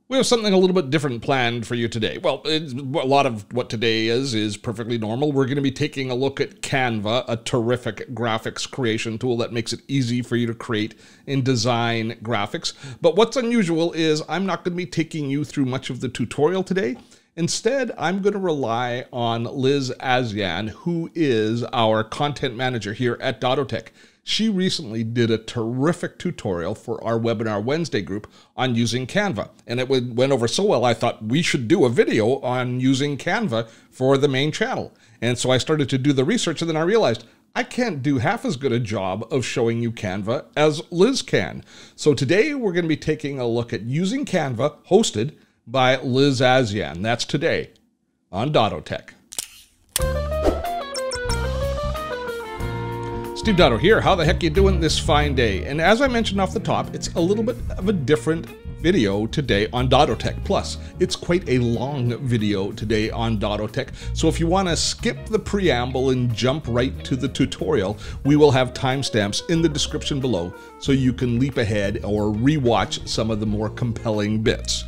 We have something a little bit different planned for you today. Well, a lot of what today is perfectly normal. We're going to be taking a look at Canva, a terrific graphics creation tool that makes it easy for you to create and design graphics. But what's unusual is I'm not going to be taking you through much of the tutorial today. Instead, I'm going to rely on Liz Azian, who is our content manager here at Dottotech. She recently did a terrific tutorial for our Webinar Wednesday group on using Canva. And it went over so well, I thought we should do a video on using Canva for the main channel. And so I started to do the research, and then I realized I can't do half as good a job of showing you Canva as Liz can. So today we're going to be taking a look at using Canva, hosted by Liz Azian. That's today on Dottotech. Steve Dotto here. How the heck you doing this fine day? And as I mentioned off the top, it's a little bit of a different video today on Dottotech. Plus, it's quite a long video today on Dottotech. So if you want to skip the preamble and jump right to the tutorial, we will have timestamps in the description below so you can leap ahead or rewatch some of the more compelling bits.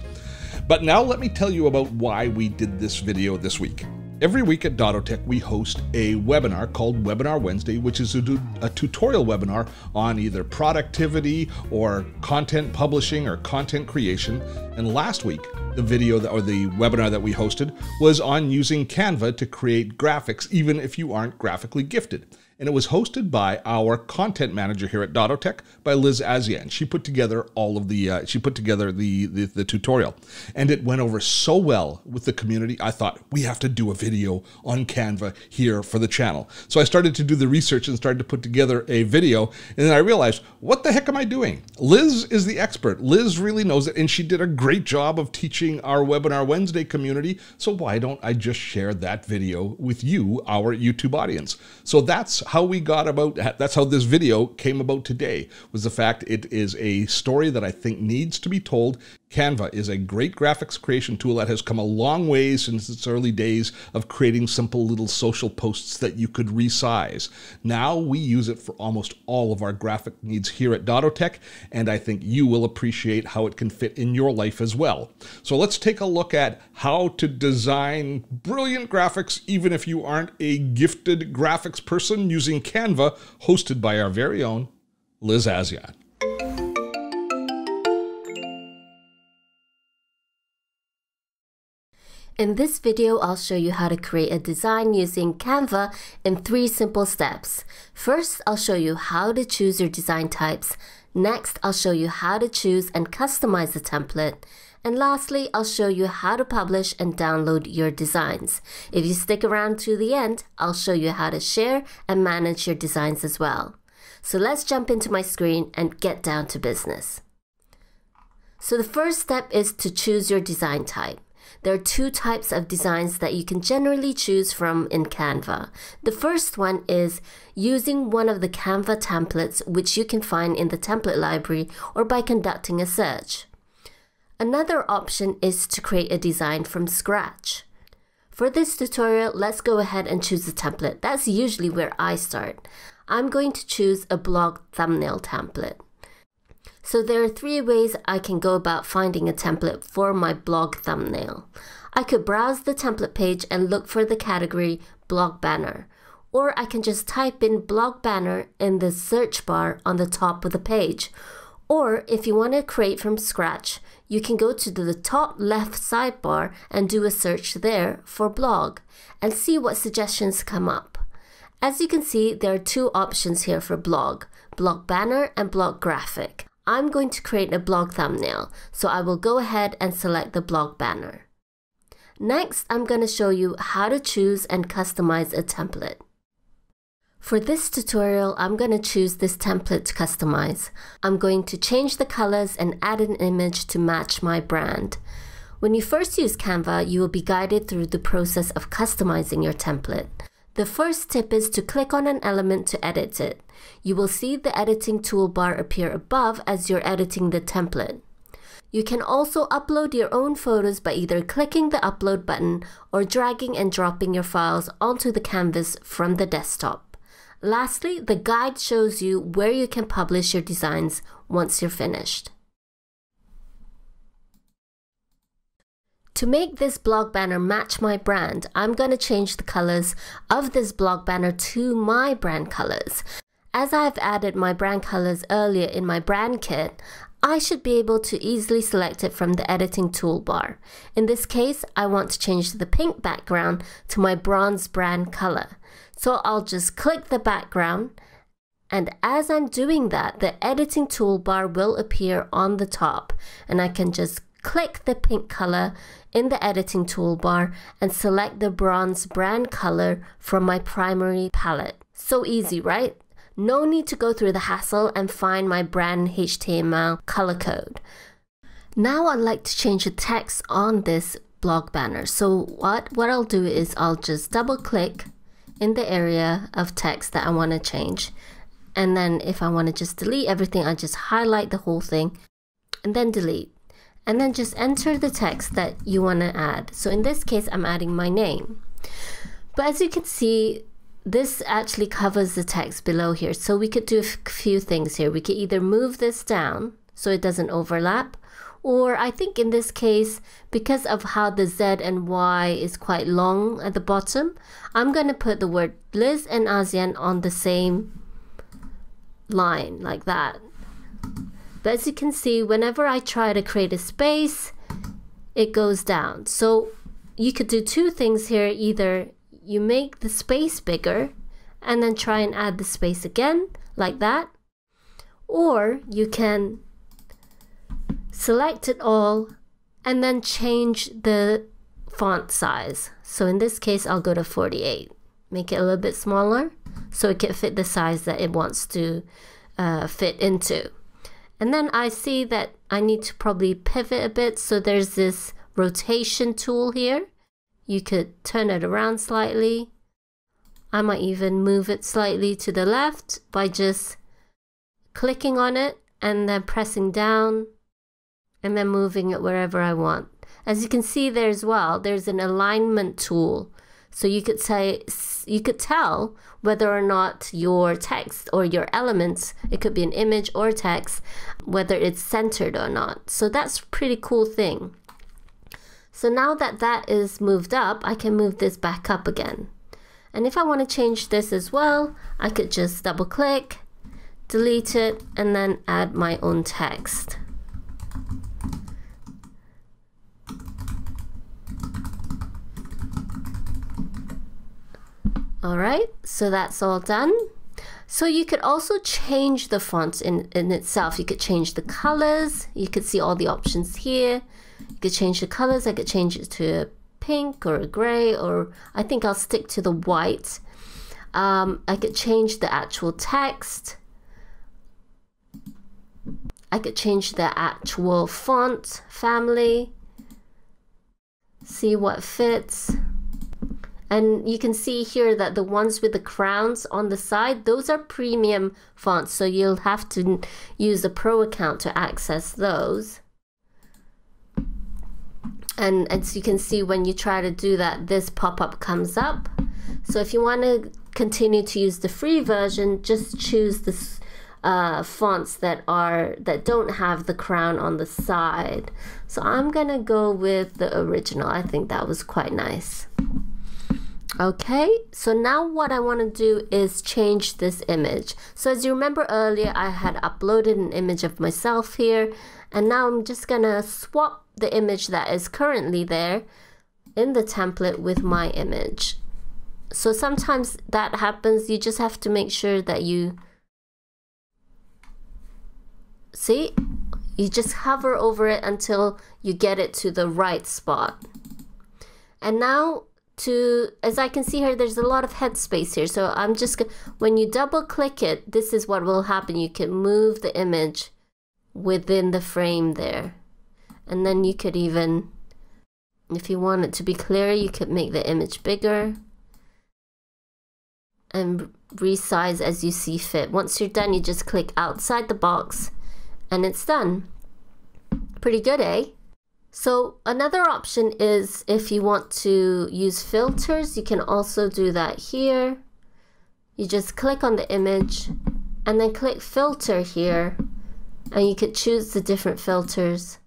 But now let me tell you about why we did this video this week. Every week at Dottotech, we host a webinar called Webinar Wednesday, which is a tutorial webinar on either productivity or content publishing or content creation. And last week, the webinar that we hosted was on using Canva to create graphics, even if you aren't graphically gifted. And it was hosted by our content manager here at Dottotech, by Liz Azian. She put together the tutorial, and it went over so well with the community. I thought we have to do a video on Canva here for the channel. So I started to do the research and started to put together a video, and then I realized, what the heck am I doing? Liz is the expert. Liz really knows it, and she did a great job of teaching our Webinar Wednesday community. So why don't I just share that video with you, our YouTube audience? So that's how this video came about today, was the fact it is a story that I think needs to be told. Canva is a great graphics creation tool that has come a long way since its early days of creating simple little social posts that you could resize. Now we use it for almost all of our graphic needs here at Dottotech, and I think you will appreciate how it can fit in your life as well. So let's take a look at how to design brilliant graphics even if you aren't a gifted graphics person, using Canva, hosted by our very own Liz Azian. In this video, I'll show you how to create a design using Canva in 3 simple steps. First, I'll show you how to choose your design types. Next, I'll show you how to choose and customize the template. And lastly, I'll show you how to publish and download your designs. If you stick around to the end, I'll show you how to share and manage your designs as well. So let's jump into my screen and get down to business. So the first step is to choose your design type. There are 2 types of designs that you can generally choose from in Canva. The first one is using one of the Canva templates, which you can find in the template library or by conducting a search. Another option is to create a design from scratch. For this tutorial, let's go ahead and choose the template. That's usually where I start. I'm going to choose a blog thumbnail template. So there are 3 ways I can go about finding a template for my blog thumbnail. I could browse the template page and look for the category blog banner, or I can just type in blog banner in the search bar on the top of the page. Or if you want to create from scratch, you can go to the top left sidebar and do a search there for blog and see what suggestions come up. As you can see, there are 2 options here for blog banner and blog graphic. I'm going to create a blog thumbnail, so I will go ahead and select the blog banner. Next, I'm going to show you how to choose and customize a template. For this tutorial, I'm going to choose this template to customize. I'm going to change the colors and add an image to match my brand. When you first use Canva, you will be guided through the process of customizing your template. The first tip is to click on an element to edit it. You will see the editing toolbar appear above as you're editing the template. You can also upload your own photos by either clicking the upload button or dragging and dropping your files onto the canvas from the desktop. Lastly, the guide shows you where you can publish your designs once you're finished. To make this blog banner match my brand, I'm going to change the colors of this blog banner to my brand colors. As I've added my brand colors earlier in my brand kit, I should be able to easily select it from the editing toolbar. In this case, I want to change the pink background to my bronze brand color. So I'll just click the background, and as I'm doing that, the editing toolbar will appear on the top, and I can just click the pink color in the editing toolbar and select the bronze brand color from my primary palette. So easy, right? No need to go through the hassle and find my brand HTML color code. Now I'd like to change the text on this blog banner. So what I'll do is I'll just double click in the area of text that I want to change. And then if I want to just delete everything, I just highlight the whole thing and then delete. And then just enter the text that you want to add. So in this case, I'm adding my name. But as you can see, this actually covers the text below here. So we could do a few things here. We could either move this down so it doesn't overlap, or I think in this case, because of how the Z and Y is quite long at the bottom, I'm going to put the word Liz and ASEAN on the same line like that. But as you can see, whenever I try to create a space, it goes down. So you could do two things here. Either you make the space bigger and then try and add the space again like that, or you can select it all and then change the font size. So in this case, I'll go to 48, make it a little bit smaller so it can fit the size that it wants to fit into. And then I see that I need to probably pivot a bit. So there's this rotation tool here. You could turn it around slightly. I might even move it slightly to the left by just clicking on it and then pressing down and then moving it wherever I want. As you can see there as well, there's an alignment tool. So you could tell whether or not your text or your elements, it could be an image or text, whether it's centered or not. So that's a pretty cool thing. So now that that is moved up, I can move this back up again. And if I want to change this as well, I could just double click, delete it, and then add my own text. Alright, so that's all done. So you could also change the font in itself. You could change the colors. You could see all the options here. You could change the colors. I could change it to a pink or a gray, or I think I'll stick to the white. I could change the actual text. I could change the actual font family. See what fits. And you can see here that the ones with the crowns on the side, those are premium fonts. So you'll have to use a pro account to access those. And as you can see, when you try to do that, this pop-up comes up. So if you want to continue to use the free version, just choose the fonts that don't have the crown on the side. So I'm gonna go with the original. I think that was quite nice. Okay, so now what I want to do is change this image. So as you remember earlier, I had uploaded an image of myself here, and now I'm just gonna swap the image that is currently there in the template with my image. So sometimes that happens. You just have to make sure that you see, you just hover over it until you get it to the right spot. And now, as I can see here, there's a lot of headspace here. So I'm just, when you double click it, this is what will happen. You can move the image within the frame there. And then you could even, if you want it to be clearer, you could make the image bigger and resize as you see fit. Once you're done, you just click outside the box and it's done. Pretty good, eh? So another option is if you want to use filters, you can also do that here. You just click on the image and then click filter here, and you could choose the different filters.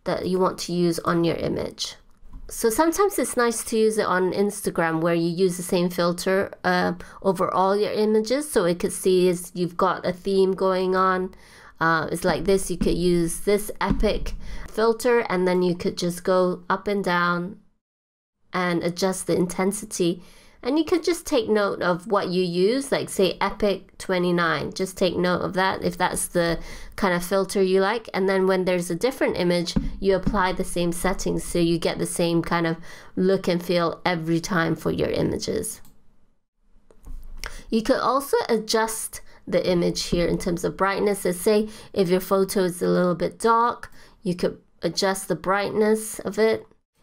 that you want to use on your image. So sometimes it's nice to use it on Instagram where you use the same filter over all your images, so it could see is you've got a theme going on. It's like this. You could use this epic filter, and then you could just go up and down and adjust the intensity. And you could just take note of what you use, like say Epic 29. Just take note of that if that's the kind of filter you like. And then when there's a different image, you apply the same settings so you get the same kind of look and feel every time for your images. You could also adjust the image here in terms of brightness. Let's say if your photo is a little bit dark, you could adjust the brightness of it.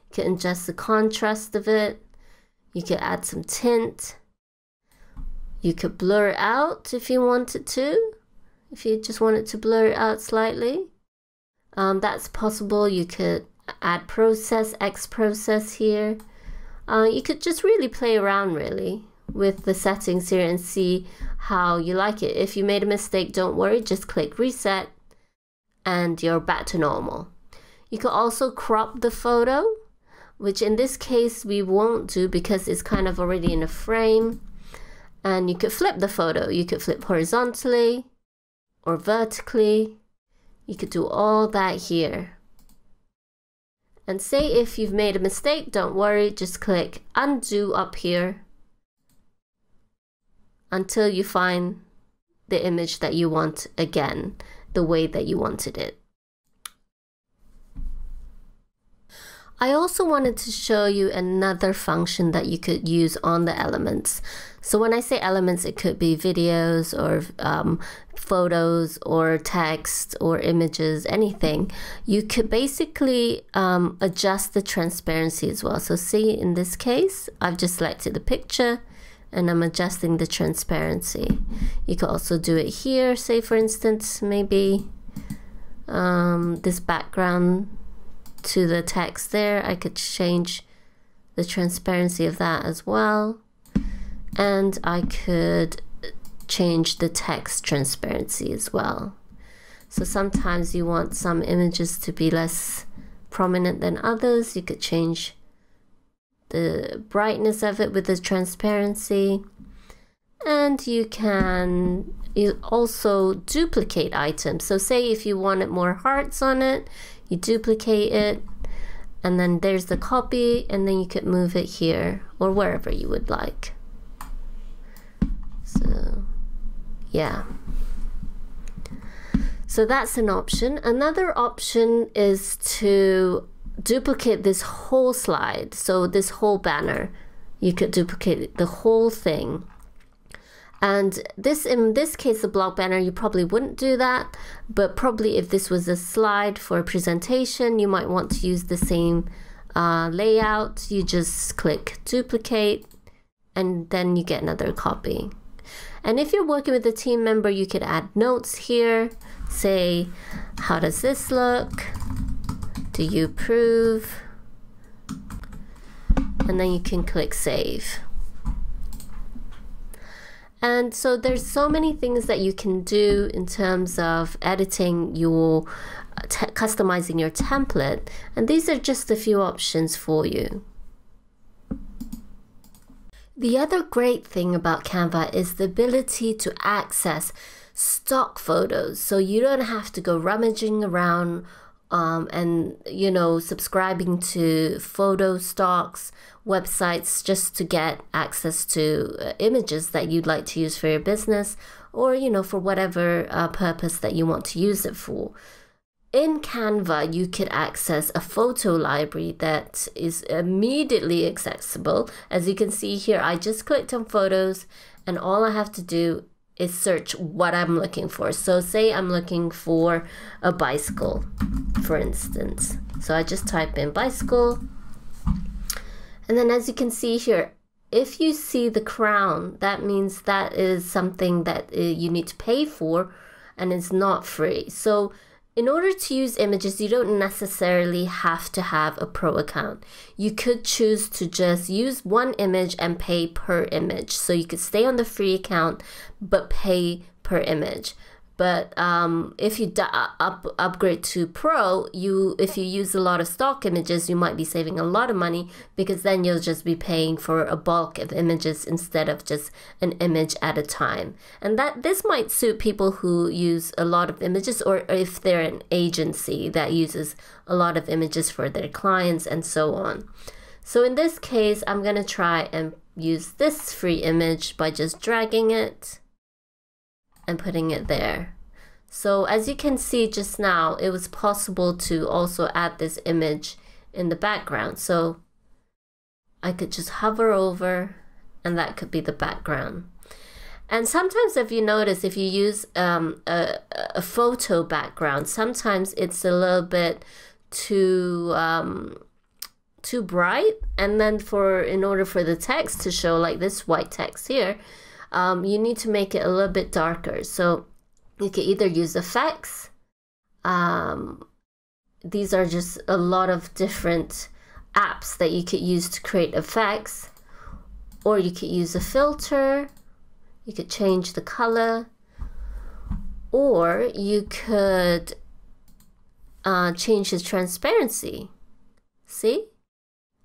You can adjust the contrast of it. You could add some tint. You could blur it out if you wanted to. If you just wanted to blur it out slightly, that's possible. You could add process, X process here. You could just really play around really with the settings here and see how you like it. If you made a mistake, don't worry, just click reset and you're back to normal. You could also crop the photo, which in this case we won't do because it's kind of already in a frame. And you could flip the photo. You could flip horizontally or vertically. You could do all that here. And say if you've made a mistake, don't worry, just click undo up here until you find the image that you want again, the way that you wanted it. I also wanted to show you another function that you could use on the elements. So when I say elements, it could be videos or photos or text or images, anything. You could basically adjust the transparency as well. So see, in this case, I've just selected the picture and I'm adjusting the transparency. You could also do it here. Say for instance, maybe this background to the text there, I could change the transparency of that as well. And I could change the text transparency as well. So sometimes you want some images to be less prominent than others. You could change the brightness of it with the transparency. And you can also duplicate items. So say if you wanted more hearts on it, you duplicate it, and then there's the copy, and then you could move it here or wherever you would like. So yeah, so that's an option. Another option is to duplicate this whole slide. So this whole banner, you could duplicate the whole thing. And this, in this case, the blog banner, you probably wouldn't do that, but probably if this was a slide for a presentation, you might want to use the same layout. You just click duplicate and then you get another copy. And if you're working with a team member, you could add notes here. Say, how does this look? Do you approve? And then you can click save. And so there's so many things that you can do in terms of editing your, customizing your template. And these are just a few options for you. The other great thing about Canva is the ability to access stock photos. So you don't have to go rummaging around and, you know, subscribing to photo stocks websites just to get access to images that you'd like to use for your business, or, you know, for whatever purpose that you want to use it for. In Canva, you could access a photo library that is immediately accessible. As you can see here, I just clicked on photos and all I have to do is search what I'm looking for. So say I'm looking for a bicycle, for instance. So I just type in bicycle. And then as you can see here, if you see the crown, that means that is something that you need to pay for and it's not free. So in order to use images, you don't necessarily have to have a pro account. You could choose to just use one image and pay per image. So you could stay on the free account, but pay per image. But if you upgrade to Pro, if you use a lot of stock images, you might be saving a lot of money, because then you'll just be paying for a bulk of images instead of just an image at a time. And this might suit people who use a lot of images, or if they're an agency that uses a lot of images for their clients and so on. So in this case, I'm going to try and use this free image by just dragging it and putting it there. So as you can see just now, it was possible to also add this image in the background. So I could just hover over and that could be the background. And sometimes, if you notice, if you use a photo background, sometimes it's a little bit too bright, and then in order for the text to show, like this white text here, you need to make it a little bit darker. So you can either use effects. These are just a lot of different apps that you could use to create effects, or you could use a filter. You could change the color, or you could change the transparency. See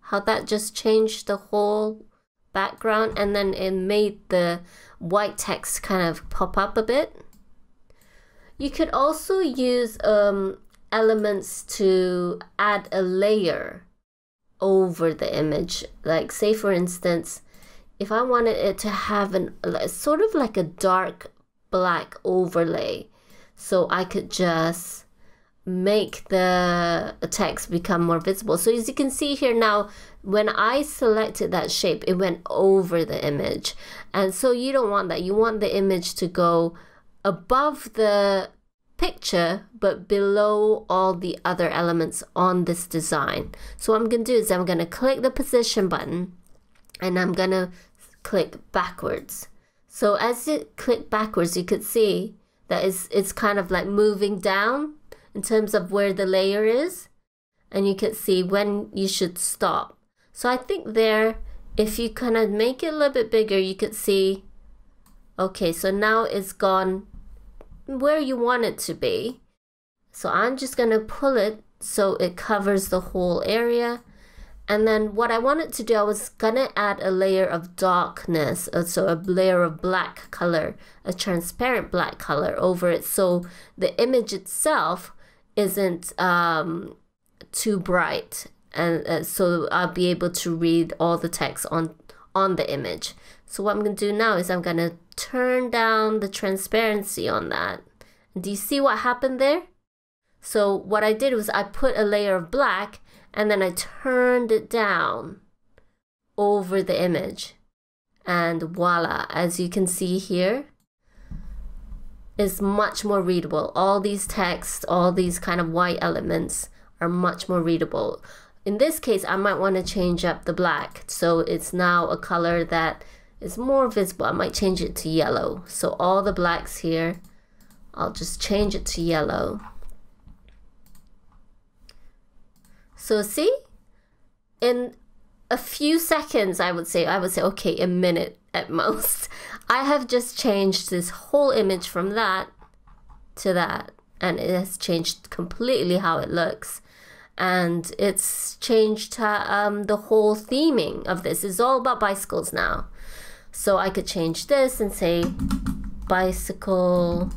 how that just changed the whole background, and then it made the white text kind of pop up a bit. You could also use elements to add a layer over the image. Like, say for instance, if I wanted it to have sort of like a dark black overlay, so I could just make the text become more visible. So as you can see here now, when I selected that shape, it went over the image. And so you don't want that. You want the image to go above the picture, but below all the other elements on this design. So what I'm going to do is I'm going to click the position button, and I'm going to click backwards. So as you click backwards, you could see that it's kind of like moving down in terms of where the layer is, and you could see when you should stop. So I think there, if you kind of make it a little bit bigger, you could see, okay, so now it's gone where you want it to be. So I'm just going to pull it so it covers the whole area. And then what I wanted to do, I was going to add a layer of darkness, so a layer of black color, a transparent black color over it, so the image itself isn't too bright, and so I'll be able to read all the text on the image. So what I'm going to do now is I'm going to turn down the transparency on that. Do you see what happened there? So what I did was I put a layer of black, and then I turned it down over the image. And voila, as you can see here, is much more readable. All these texts, all these kind of white elements are much more readable. In this case, I might want to change up the black, so it's now a color that is more visible. I might change it to yellow. So all the blacks here, I'll just change it to yellow. So see, in a few seconds, I would say, okay, a minute at most, I have just changed this whole image from that to that, and it has changed completely how it looks. And it's changed the whole theming of this. It's all about bicycles now. So I could change this and say bicycle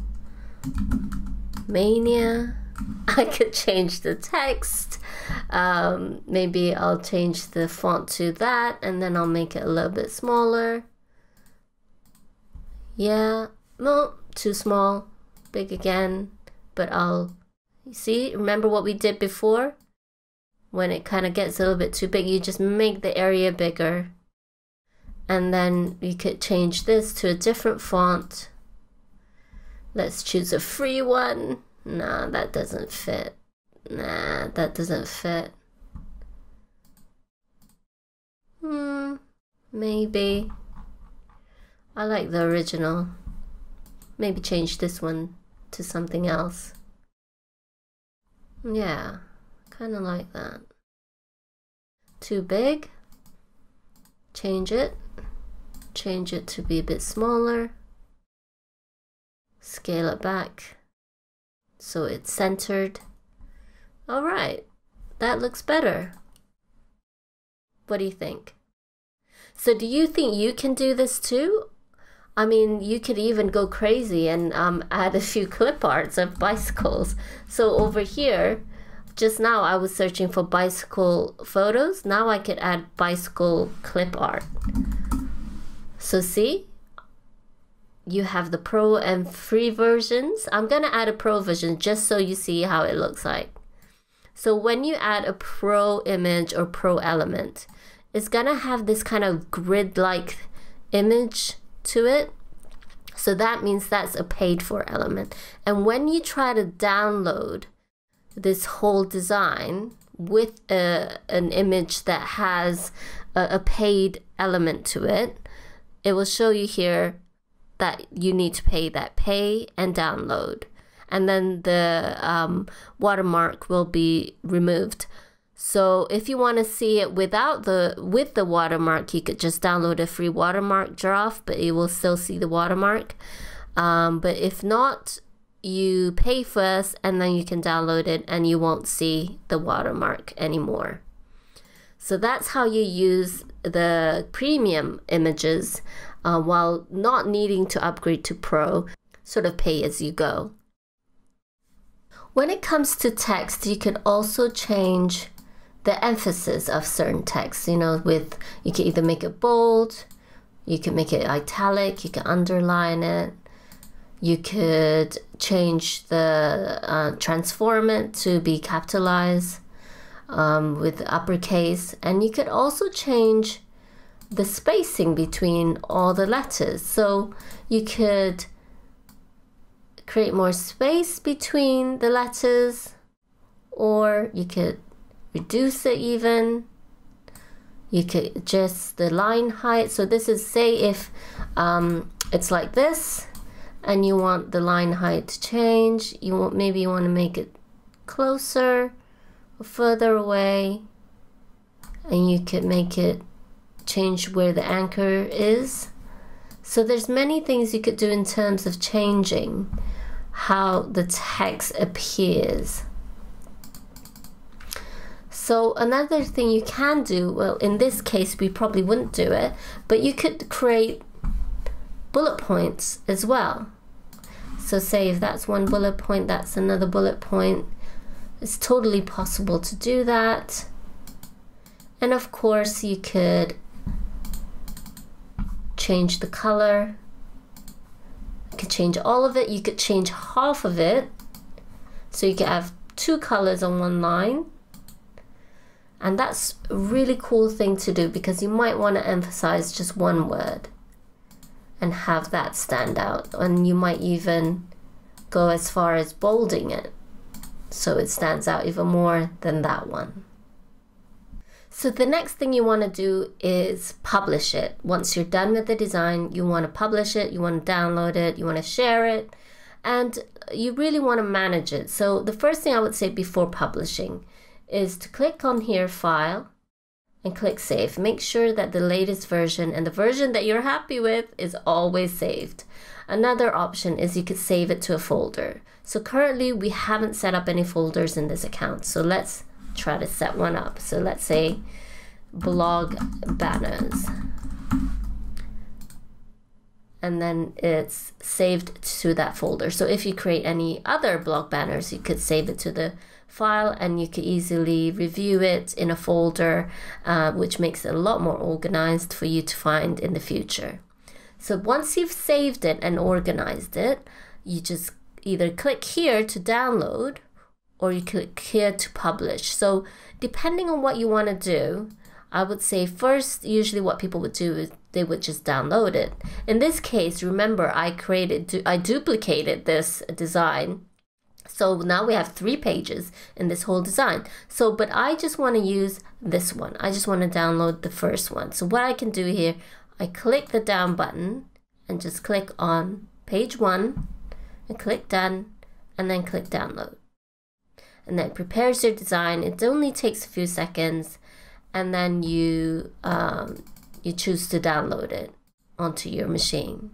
mania. I could change the text. Maybe I'll change the font to that, and then I'll make it a little bit smaller. Yeah, no, too small, big again. But you see, remember what we did before? When it kind of gets a little bit too big, you just make the area bigger. And then you could change this to a different font. Let's choose a free one. Nah, that doesn't fit. Nah, that doesn't fit. Maybe. I like the original. Maybe change this one to something else. Yeah, kind of like that. Too big. Change it. Change it to be a bit smaller. Scale it back so it's centered. All right, that looks better. What do you think? So do you think you can do this too? I mean, you could even go crazy and add a few clip arts of bicycles. So over here, just now I was searching for bicycle photos. Now I could add bicycle clip art. So see, you have the pro and free versions. I'm gonna add a pro version just so you see how it looks like. So when you add a pro image or pro element, it's gonna have this kind of grid-like image to it. So that means that's a paid for element. And when you try to download this whole design with an image that has a paid element to it, it will show you here that you need to pay and download. And then the watermark will be removed. So if you want to see it with the watermark, you could just download a free watermark draft, but you will still see the watermark. But if not, you pay first and then you can download it and you won't see the watermark anymore. So that's how you use the premium images while not needing to upgrade to pro, sort of pay as you go. When it comes to text, you can also change the emphasis of certain text, you know, you can either make it bold, you can make it italic, you can underline it, you could change the transform it to be capitalized with uppercase, and you could also change the spacing between all the letters. So you could create more space between the letters, or you could reduce it even. You could adjust the line height. So this is, say if it's like this and you want the line height to change, maybe you want to make it closer or further away, and you could make it change where the anchor is. So there's many things you could do in terms of changing how the text appears. So another thing you can do, well, in this case we probably wouldn't do it, but you could create bullet points as well. So say if that's one bullet point, that's another bullet point. It's totally possible to do that. And of course you could change the color. You could change all of it. You could change half of it. So you could have two colors on one line. And that's a really cool thing to do, because you might want to emphasize just one word and have that stand out. And you might even go as far as bolding it so it stands out even more than that one. So the next thing you want to do is publish it. Once you're done with the design, you want to publish it, you want to download it, you want to share it, and you really want to manage it. So the first thing I would say before publishing is to click on here, File, and click Save. Make sure that the latest version and the version that you're happy with is always saved. Another option is you could save it to a folder. So currently we haven't set up any folders in this account. So let's try to set one up. So let's say blog banners. And then it's saved to that folder. So if you create any other blog banners, you could save it to the file and you could easily review it in a folder, which makes it a lot more organized for you to find in the future. So once you've saved it and organized it, you just either click here to download or you click here to publish. So depending on what you want to do, I would say first, usually what people would do is they would just download it. In this case, remember I duplicated this design. So now we have 3 pages in this whole design. So, but I just want to use this one. I just want to download the first one. So what I can do here, I click the down button and just click on page 1 and click done and then click download. And then it prepares your design. It only takes a few seconds, and then you choose to download it onto your machine.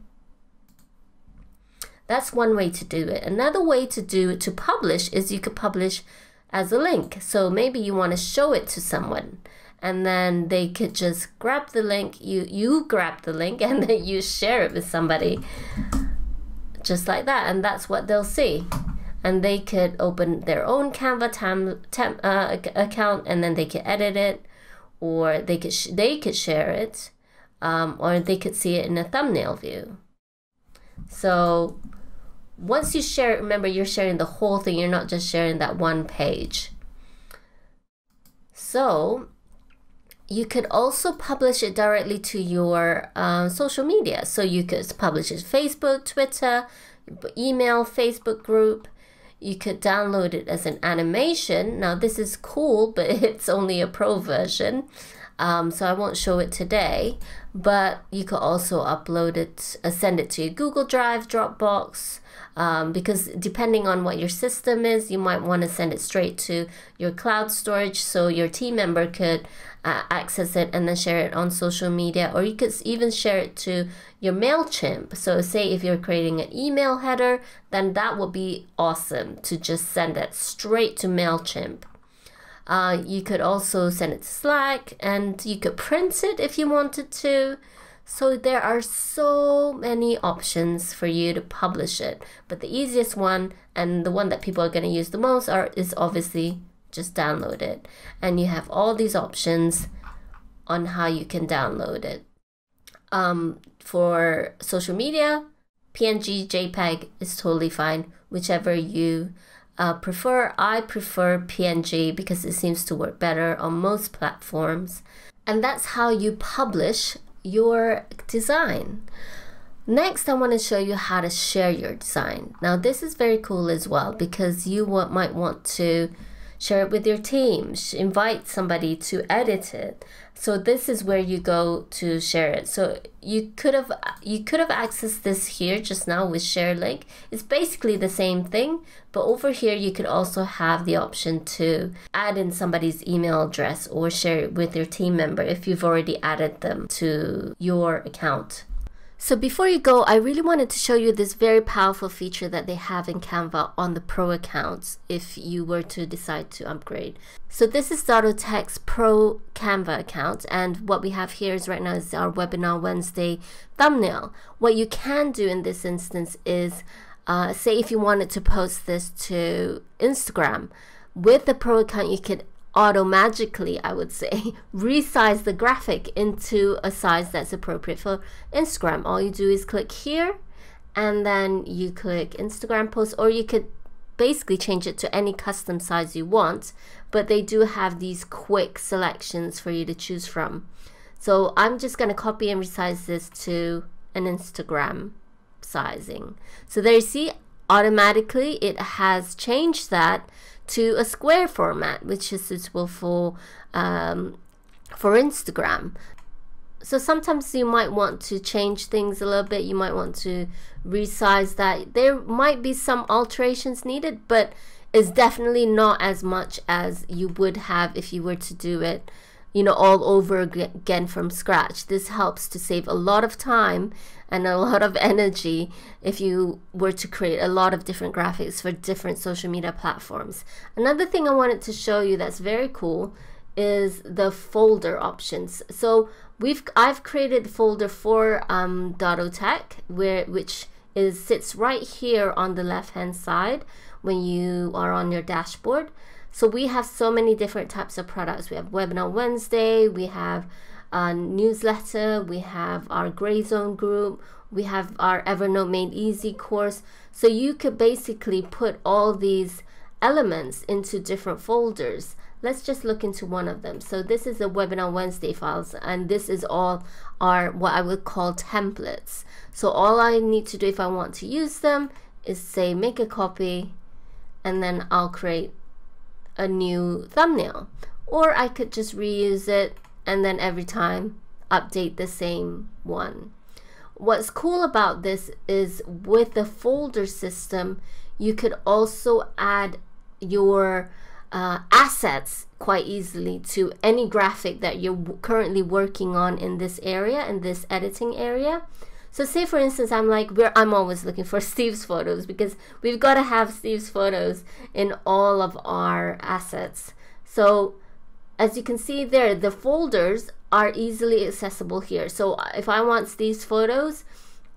That's one way to do it. Another way to do it, to publish, is you could publish as a link. So maybe you want to show it to someone, and then they could just grab the link, you grab the link, and then you share it with somebody. Just like that, and that's what they'll see. And they could open their own Canva account, and then they could edit it, or they could share it, or they could see it in a thumbnail view. So once you share it, remember, you're sharing the whole thing. You're not just sharing that one page. So you could also publish it directly to your social media. So you could publish it Facebook, Twitter, email, Facebook group. You could download it as an animation. Now this is cool, but it's only a pro version. So I won't show it today, but you could also upload it, send it to your Google Drive, Dropbox, because depending on what your system is, you might want to send it straight to your cloud storage so your team member could access it and then share it on social media, or you could even share it to your MailChimp. So say if you're creating an email header, then that would be awesome to just send it straight to MailChimp. You could also send it to Slack, and you could print it if you wanted to. So there are so many options for you to publish it. But the easiest one, and the one that people are going to use the most, is obviously just download it. And you have all these options on how you can download it. For social media, PNG, JPEG is totally fine, whichever you prefer. I prefer PNG because it seems to work better on most platforms. And that's how you publish your design. Next, I want to show you how to share your design. Now this is very cool as well, because you might want to share it with your team, invite somebody to edit it. So this is where you go to share it. So you could have accessed this here just now with share link. It's basically the same thing, but over here you could also have the option to add in somebody's email address or share it with your team member if you've already added them to your account. So before you go, I really wanted to show you this very powerful feature that they have in Canva on the Pro accounts if you were to decide to upgrade. So this is Dottotech's Pro Canva account, and what we have here is right now is our Webinar Wednesday thumbnail. What you can do in this instance is, say if you wanted to post this to Instagram, with the Pro account you could auto-magically, I would say, resize the graphic into a size that's appropriate for Instagram. All you do is click here, and then you click Instagram post, or you could basically change it to any custom size you want, but they do have these quick selections for you to choose from. So I'm just going to copy and resize this to an Instagram sizing. So there you see, automatically it has changed that to a square format, which is suitable for Instagram. So sometimes you might want to change things a little bit. You might want to resize that. There might be some alterations needed, but it's definitely not as much as you would have if you were to do it, you know, all over again from scratch. This helps to save a lot of time and a lot of energy if you were to create a lot of different graphics for different social media platforms. Another thing I wanted to show you that's very cool is the folder options. So I've created a folder for Dottotech, which sits right here on the left hand side when you are on your dashboard. So we have so many different types of products. We have Webinar Wednesday, we have a newsletter, we have our Gray Zone group, we have our Evernote Made Easy course. So you could basically put all these elements into different folders. Let's just look into one of them. So this is the Webinar Wednesday files, and this is all our what I would call templates. So all I need to do if I want to use them is say make a copy, and then I'll create a new thumbnail, or I could just reuse it and then every time update the same one. What's cool about this is with the folder system, you could also add your assets quite easily to any graphic that you're currently working on in this area, in this editing area. So say for instance, I'm always looking for Steve's photos because we've got to have Steve's photos in all of our assets. So as you can see there, the folders are easily accessible here. So if I want Steve's photos,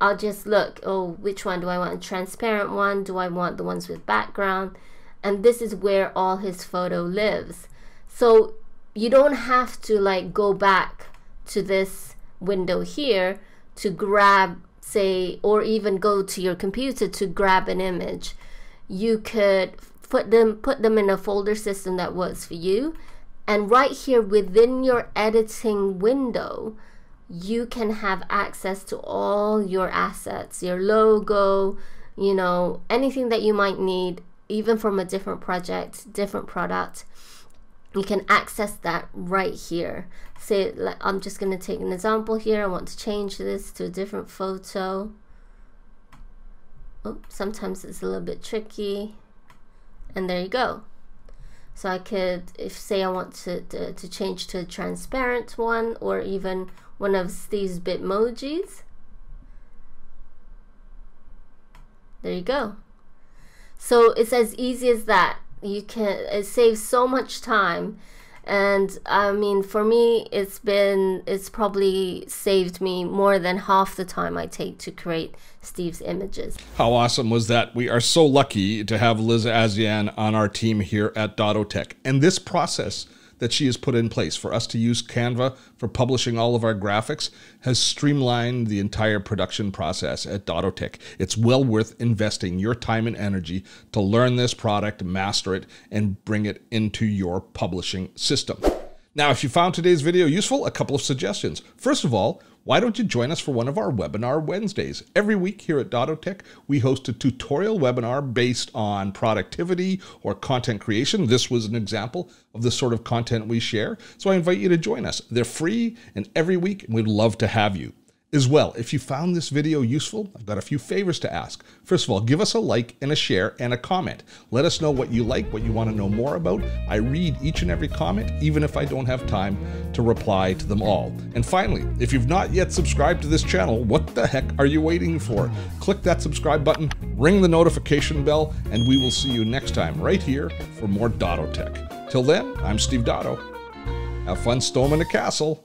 I'll just look, oh, which one do I want? A transparent one? Do I want the ones with background? And this is where all his photo lives. So you don't have to like go back to this window here to grab, say, or even go to your computer to grab an image. You could put them in a folder system that works for you. And right here within your editing window, you can have access to all your assets, your logo, you know, anything that you might need, even from a different project, different product. You can access that right here. Say, like, I'm just going to take an example here. I want to change this to a different photo. Oh, sometimes it's a little bit tricky. And there you go. So I could, if say I want to change to a transparent one, or even one of Steve's Bitmojis. There you go. So it's as easy as that. You can, it saves so much time. And I mean, for me, it's probably saved me more than half the time I take to create Steve's images. How awesome was that? We are so lucky to have Liz Azian on our team here at Dottotech. And this process that she has put in place for us to use Canva for publishing all of our graphics has streamlined the entire production process at Dottotech. It's well worth investing your time and energy to learn this product, master it, and bring it into your publishing system. Now, if you found today's video useful, a couple of suggestions. First of all, why don't you join us for one of our Webinar Wednesdays? Every week here at Dottotech, we host a tutorial webinar based on productivity or content creation. This was an example of the sort of content we share. So I invite you to join us. They're free, and every week we'd love to have you. As well, if you found this video useful, I've got a few favors to ask. First of all, give us a like and a share and a comment. Let us know what you like, what you want to know more about. I read each and every comment, even if I don't have time to reply to them all. And finally, if you've not yet subscribed to this channel, what the heck are you waiting for? Click that subscribe button, ring the notification bell, and we will see you next time right here for more Dottotech. Till then, I'm Steve Dotto. Have fun storming the castle.